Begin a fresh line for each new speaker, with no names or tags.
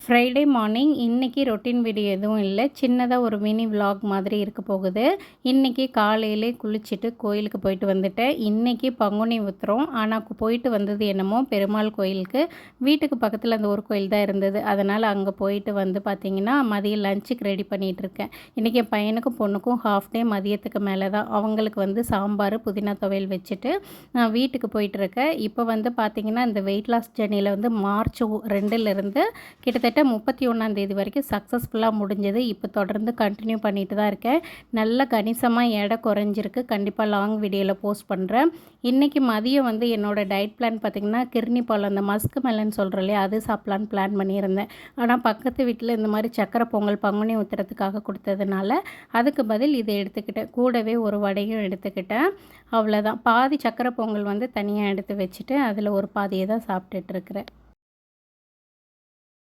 Friday morning இன்றைக்கி routine video எதுவும் இல்லை. சின்னதாக ஒரு மினி விலாக் மாதிரி இருக்க போகுது. இன்றைக்கி காலையிலே குளிச்சுட்டு கோயிலுக்கு போயிட்டு வந்துட்டேன். இன்றைக்கி பங்குனி உத்திரம். ஆனால் போயிட்டு வந்தது என்னமோ பெருமாள் கோயிலுக்கு. வீட்டுக்கு பக்கத்தில் அந்த ஒரு கோயில் தான் இருந்தது. அதனால் அங்கே போயிட்டு வந்து பார்த்திங்கன்னா மதியம் லஞ்சுக்கு ரெடி பண்ணிகிட்ருக்கேன். இன்றைக்கி என் பையனுக்கும் பொண்ணுக்கும் ஹாஃப் டே மதியத்துக்கு மேலே தான். அவங்களுக்கு வந்து சாம்பார் புதினா துவையல் வச்சுட்டு நான் வீட்டுக்கு போயிட்டுருக்கேன். இப்போ வந்து பார்த்திங்கன்னா இந்த வெயிட் லாஸ் ஜர்னியில் வந்து மார்ச் 2லேருந்து கிட்டத்தட்ட 31 வரைக்கும் சக்ஸஸ்ஃபுல்லாக முடிஞ்சது. இப்போ தொடர்ந்து கண்டினியூ பண்ணிட்டு தான் இருக்கேன். நல்ல கணிசமாக எடை குறைஞ்சிருக்கு. கண்டிப்பாக லாங் வீடியோவில் போஸ்ட் பண்ணுறேன். இன்றைக்கி மதியம் வந்து என்னோடய டயட் பிளான் பார்த்திங்கன்னா கிர்னி பழம், அந்த மஸ்க் மெலன் சொல்கிறோம் இல்லையா, அது சாப்பிட்லான்னு பிளான் பண்ணியிருந்தேன். ஆனால் பக்கத்து வீட்டில் இந்த மாதிரி சக்கரை பொங்கல் பங்குனி உத்திரத்துக்காக கொடுத்ததுனால அதுக்கு பதில் இதை எடுத்துக்கிட்டேன். கூடவே ஒரு வடையும் எடுத்துக்கிட்டேன். அவ்வளோதான். பாதி சக்கரை பொங்கல் வந்து தனியாக எடுத்து வச்சுட்டு அதில் ஒரு பாதியை தான் சாப்பிட்டுட்ருக்குறேன்.